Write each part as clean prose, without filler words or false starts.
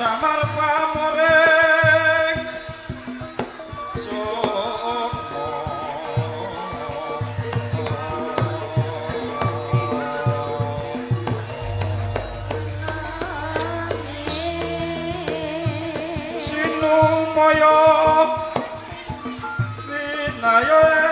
samar pamoreng sinumaya dinayo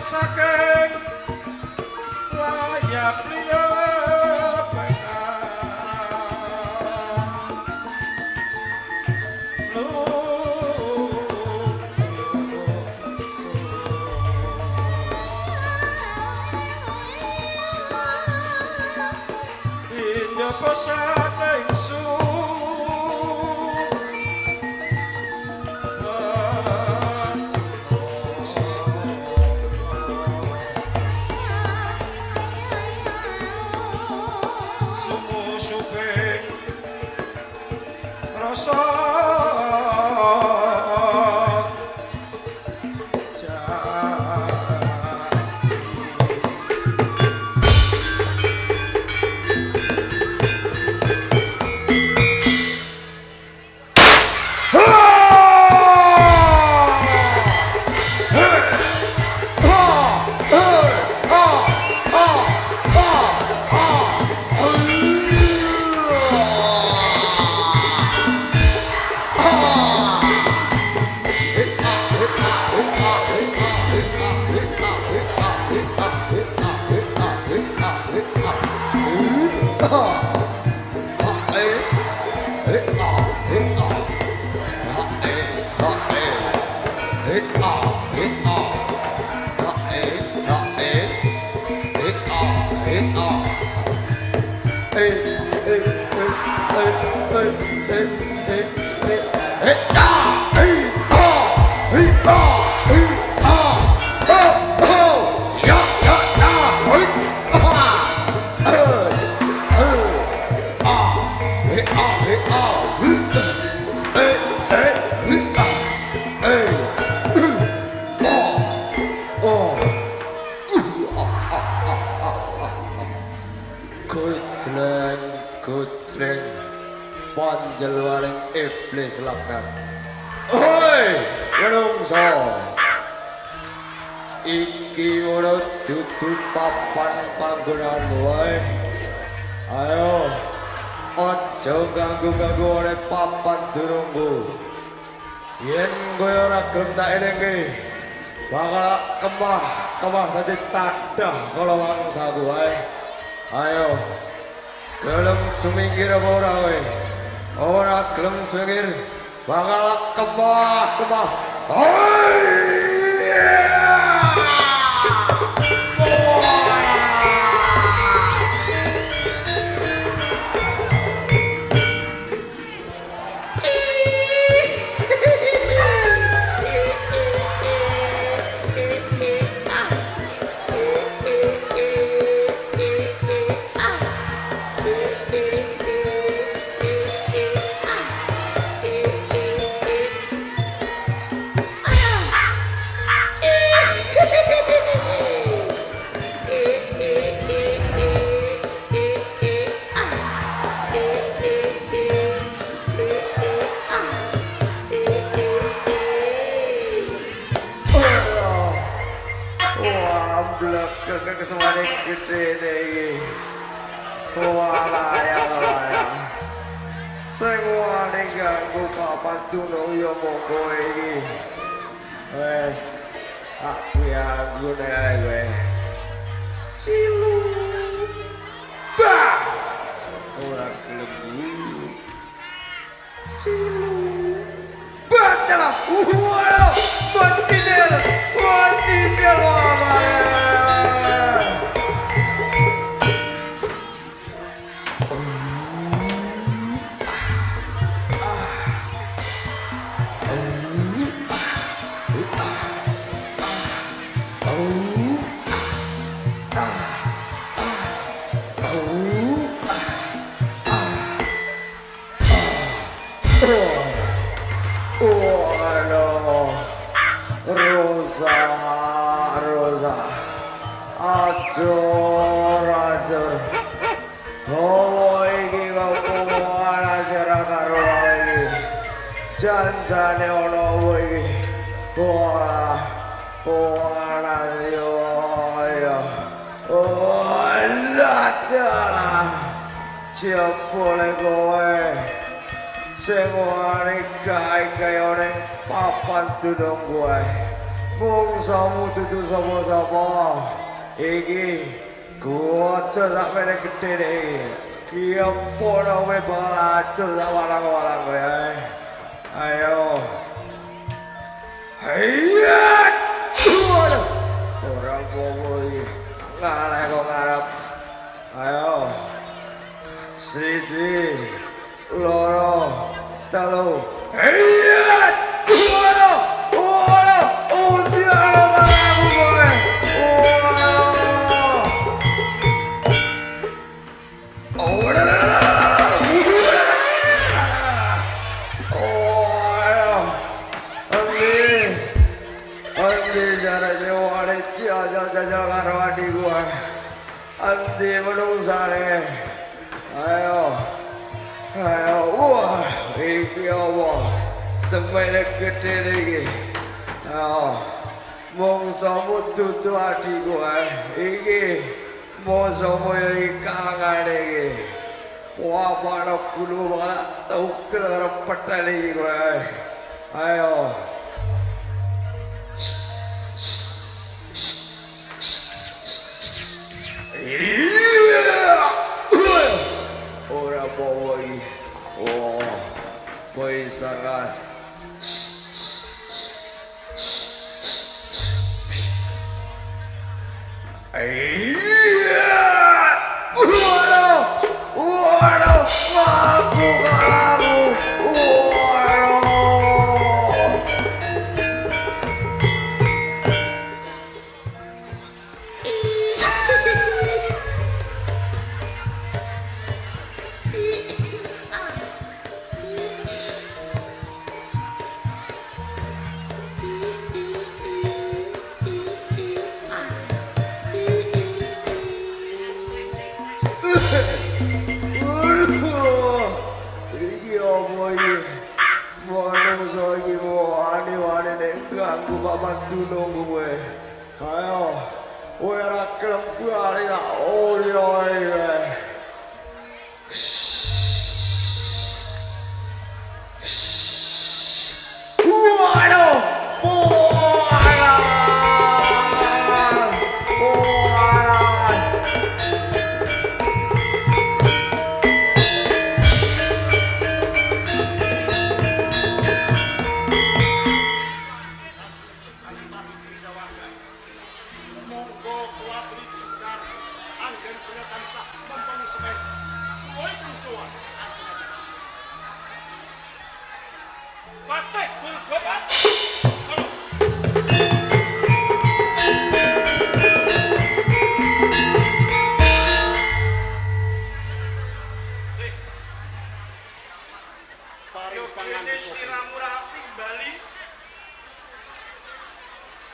saking layap liya Injaba saking Gujreng panjelwaring iblis laknat. Hoi, menungso. Iki ora dudu papan panggonan wae. Ayo, aja ganggu-ganggu oleh papan durungku. Yen kowe ora gelem tak elingke, bakal kemah dadi tadah kala wangsaku wae. Ayo. Gelem sumingkir apa ora kowe? Ora gelem sumingkir bakal kemah. sing wani ganggu papan tunung ya monggo iki wes aku ganggu nek kowe cilu bah ora gelem cilu batala waduh bantinel Rosa, acur, oh iki kok acara karo iki, janjane ono iki, wah, yo, oh, lah, ciapole kowe, sing wani kaya ning papan tunung kowe. Mungsamu dudu sapa-sapa iki kuwata sak meneh gedhe iki kiampono we bacul sak walang-walang kowe ayo hayat ora apa-apa iki ngaleh kok ngarep ayo siji loro telu hayat jajal karo adik gua andi menungsane ayo wah iki apa semene gede iki ayo mongsomu dudu adik gua iki mongsomu iki kangane iki wah pada kulo malah tukel karo petel iki gua ayo ora bawa iki oh kowe saras waduh aku kamu ganggu papan tunung kowe ayo kowe ora kelem bali tak olio iki waduh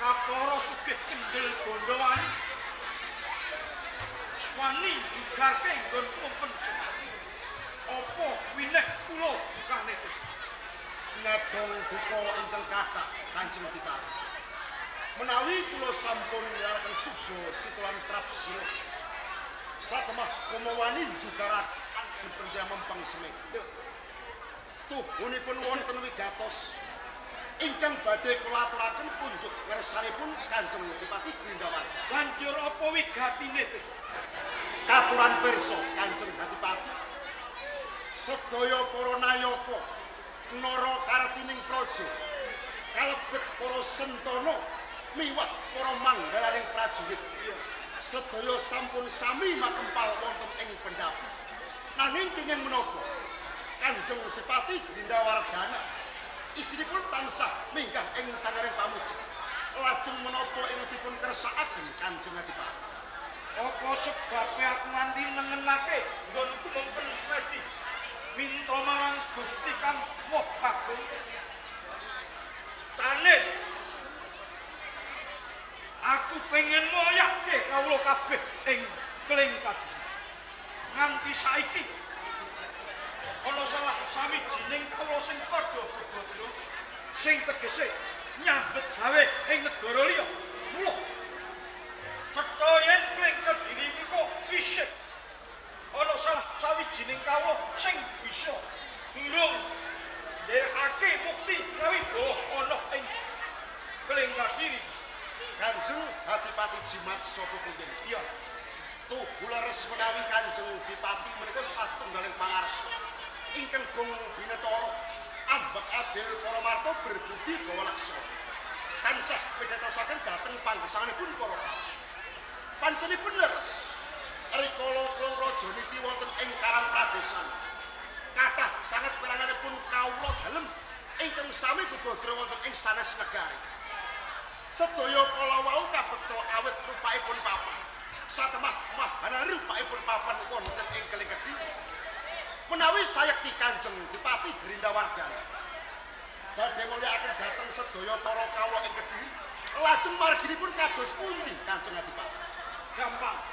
Kaporo sugih kendel Bondowani Swani digarke nggon kumpen semati apa wineh kula bukane nedong duka ingkang kathah Kanjeng Dipati menawi kula sampun ngarep suga situan trapsira satemah Komowani jugarat anggen penjamem pangsemeh Tuhunipun wonten wigatos ingkang badhe kula aturaken kunjuk ngersanipun Kanjeng Adipati Grindawardhana. Banjur apa wigatine teh? Katuran pirsa Kanjeng Adipati. Sedaya para nayaka Nara Kartining Praja kalebet para sentana miwah para manggalaning prajurit. Sedaya sampun sami makempal wonten ing pendhapi. Nanging kenging menapa Kanjeng Adipati Grindawardhana isinipun tansah minggah ing sangaring pamuja. Lajeng menapa ingkang dipun kersakaken Kanjeng Adipati? Apa sebabe aku nganti nengenake nggonku mengken spesi minta marang Gusti Kang Woh Agung. Tane aku pengen moyake kawula kabeh ing Klingkat. Nganti saiki ana salah sawijining kawula sing padha begodro sing tegese nyambet gawe ing negara liya. Mula cetha yen Klingkat diri niku isih ana salah sawijining kawula sing bisa durung nderekake bukti kawibawa ana ing Klingkat diri. Kanjeng Adipati Jimat sapa pundi? Iya. Leres menawi Kanjeng Adipati menika satunggaling pangarsa ingkang gong binetara ambek adil para marta berbudi gawa laksana. Tansah pitadosaken dhateng panggesanipun para praja. Panjenipun leres rikala Klong Raja niki wonten ing Karang Pradesan. Kathah sanget peranganipun kawula dalem ingkang sami bebodro wonten ing sanes negari. Sedaya kala wau kabekta awit rupakipun papan. Satemah mahana rupakipun papan wonten ing Klingket. Menawi sayekti Kanjeng Adipati Grindawardhana badhe mulyakaken dhateng sedaya para kawula ing Kediri, lajeng marginipun kados pundi Kanjeng Adipati? Gampang.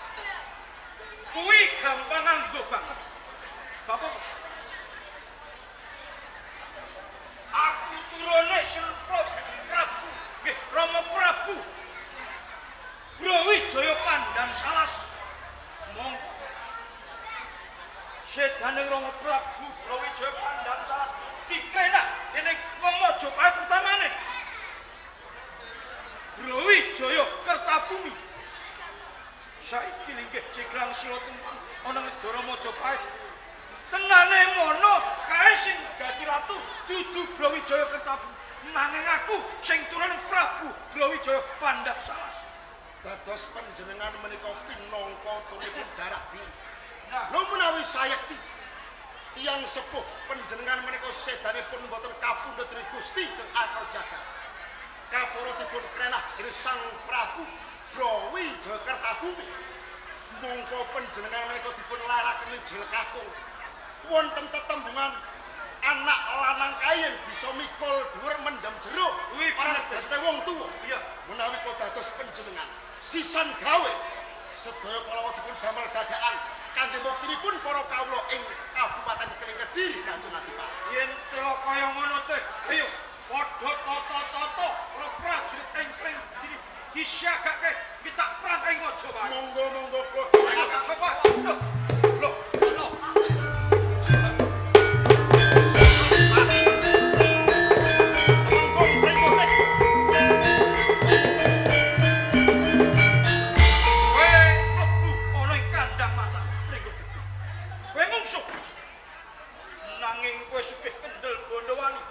Kuwi gampang nganggo banget. Bapak aku turune Prabu, nggih Rama Prabu Brawijaya Pandhan Salas. Monggo sedane Rama Prabu Brawijaya Pandhan Salas dikenak dening wong Majapahit utamane Brawijaya Kertabumi. Saiki linggih Jegrang Sila Tumpang ana negara Majapahit. Tenane mono kae sing dadi ratu dudu Brawijaya Kertabumi. Nanging aku sing turun Prabu Brawijaya Pandhan Salas. Dados panjenengan menika pinangka turipun darah biru. Lho menawi sayekti tiyang sepuh panjenengan menika sedanipun boten kapundhut dening Gusti teng akal jagat. Kaparatipun krenah Sang Prabu Brawijaya Kertabumi. Mongko panjenengan menika dipun laraken jel kakung. Wonten tetembungan anak lanang kae bisa mikul dhuwur mendem jero. Kuwi bener dadi wong tuwa. Iya, menawi kok dados panjenengan sisan gawe sedaya kala dipun damel dadakan kanthi buktinipun para kawula ing Kabupaten Klingket Kanjeng Adipati. yen tela kaya ngono teh, ayo padha tata-tata para prajurit ing Klingket disiagake kita perang ing Majapahit. Monggo kula Coba. Loh, loh. Nanging kowe sugih kendel Bondowani.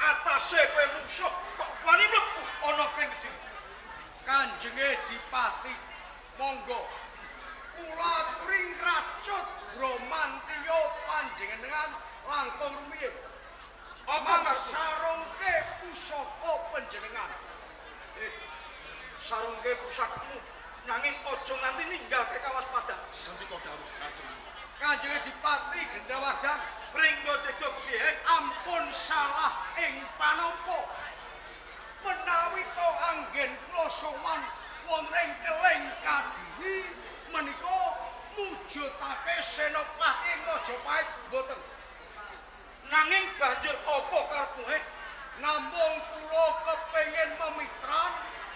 Atase kowe mungsuh kok wani mlebu ana Klingket. Kanjeng Adipati, monggo kula kuring racut Bramantya panjenengan langkung rumiyin. Apa sarungke pusaka panjenengan? Sarungke pusakamu nanging aja nganti ninggalke kawaspadaan. Sandika dawuh Kanjeng. Kanjeng Adipati Grindawardhana, Pringgo Deda piye? ampun salah ing panapa. Menawi to anggen kula sowan wonten ing Klingket menika mujudake senopati Majapahit boten. Nanging banjur apa karepmu? Namung kula kepengin memitran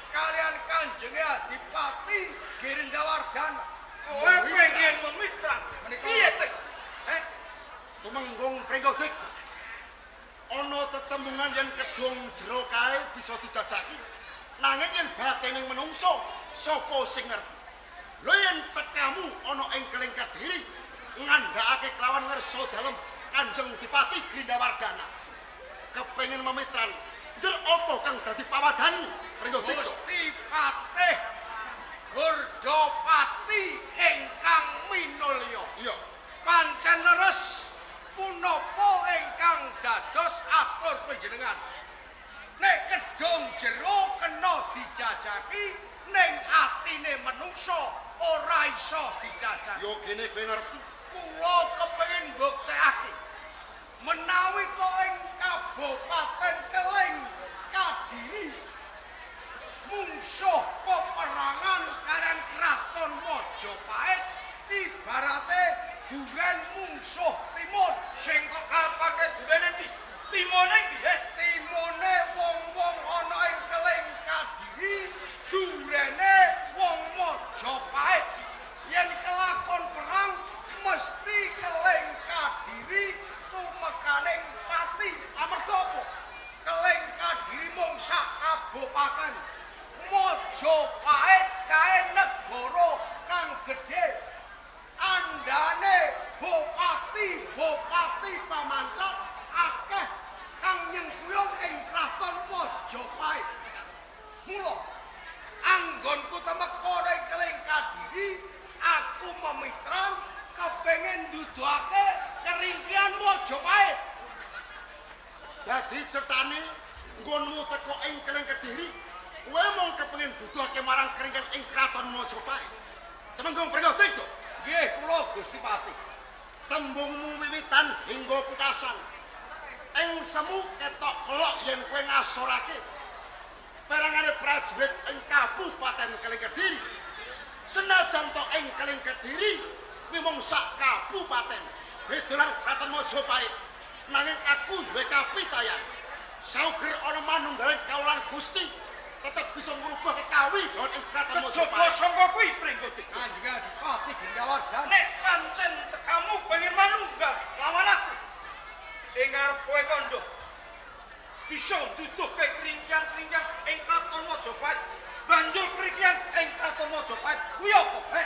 kalian Kanjeng Adipati Grindawardhana. Kowe pengen memitra. Piye teh? Tumenggung Pringgodik ana tetembungan yen kedung jero kae bisa dijajaki. Nanging yen batening menungso, sapa sing ngerti? Lho yen tekamu ana ing Keling Kediri ngandhakake kelawan ngersa dalem Kanjeng Dipati Grindawardana. Kepengin memitran, njur apa kang dadi pawadanmu? Pringgotikto. Gusti Patih Gurdapati ingkang minulya. Iya. Pancen leres punapa ingkang dados atur panjenengan. Nek kedung jero kena dijajaki ning atine manungsa ora iso dijajaki. Yo kene kowe ngerti. Kula kepengin mbuktekake menawi kok ing Kabupaten Keling Kadiri mungsuh peperangan kalian Kraton Majapahit ibarate duren mungsuh timun. Sing kok kapake durene ndi? Timone ndi, Timune wong-wong ana ing Keling Kadiri, durene wong Majapahit. Yen kelakon perang mesti Keling Kadiri tumekaning pati. Amarga apa? Keling Kadiri mung sak kabupaten. Majapahit kae negara kang gedhe. Andane bupati pamancat akeh kang nyengkuyung ing kraton Majapahit. Mula anggonku temeka ning Keling Kadiri, aku memitran kepengin nduduhake keringkihan Majapahit. Dadi cetane nggonmu teko ing Keling Kediri, kowe mung kepengin duduhake marang keringkan ing Kraton Majapahit. Temenggung Pringgotikto. Nggih, kula Gusti Patih. Tembungmu wiwitan hingga pungkasan. Ing semu ketok melok yen kowe ngasorake perangane prajurit ing Kabupaten Keling Kediri. Senajan to ing Keling Kediri kuwi mung sak kabupaten. Bedolan Kraton Majapahit. Nanging aku duwe kapitayan. Sauger ana manunggaling kaulan Gusti tetep bisa ngrubah kekawi ing Kraton Kejaba Majapahit. sangka kuwi Pringgotikto. Kanjeng Adipati Grindawardana. Nek pancen tekamu pengen manunggal lawan aku. Ing ngarep kowe kandha. Bisa duduhke keringkihan-keringkihan ing Kraton Majapahit. Banjur keringkihan ing Kraton Majapahit kuwi apa,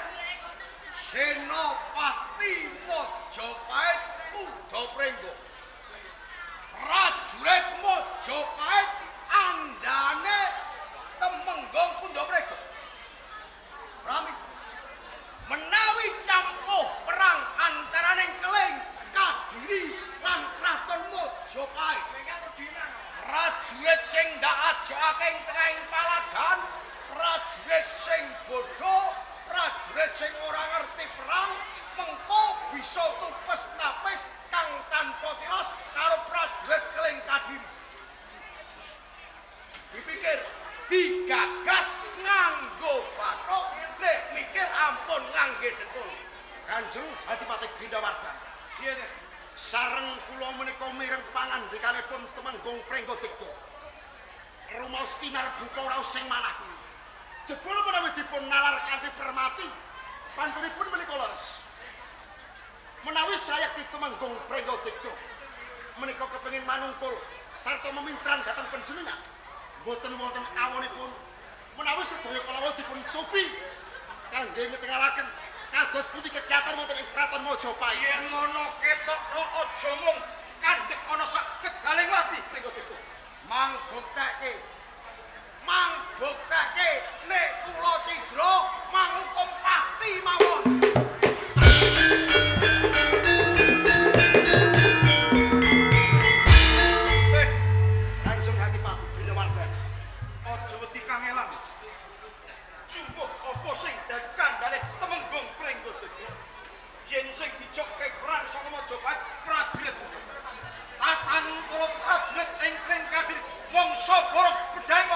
Senopati Majapahit Uda Prenggo. Prajurit Majapahit andane Temenggung Kunda Prenggo. Rami menawi campuh perang antaraning Keling Kadiri lan Kraton Majapahit. Prajurit sing ndak ajokake ing tengahing palagan, prajurit sing bodho, prajurit sing ora ngerti perang, mengko bisa tupes tapis kang tanpa tilas karo prajurit Keling Kadiri. Dipikir digagas nganggo bathuk, nek mikir ampun ngangge dengkul. Kanjeng Adipati Grindawardana. Iya teh. Sareng kula menika mireng pangandikanipun Temenggung Pringgotikto. Rumaos kinarbuka raos sing manah kuwi. Jebul menawi dipun nalar kanthi permati, panjenipun menika leres. Menawi saya di Temenggung Pringgotikto, menika kepengin manungkul sarta memintran dhateng panjenengan. Mboten wonten awonipun menawi sedaya kala dipun cobi kangge ngetengalaken kados pundi kegiatan wonten ing Kraton Majapahit. Yen ngono ketok aja mung kandhek ana sak kedaling mati Pringgotikto. Mangbuktake nek kula cidra manghukum pati mawon. Kanjeng Adipati Grindawardana. Aja wedi kangelan. Jumbuh apa sing dadi kandhane Temenggung Pringgotikto. Yen sing dijokke perang saka Majapahit prajurit. Tatan para prajurit ing Keling Kadiri mongso borong bedhang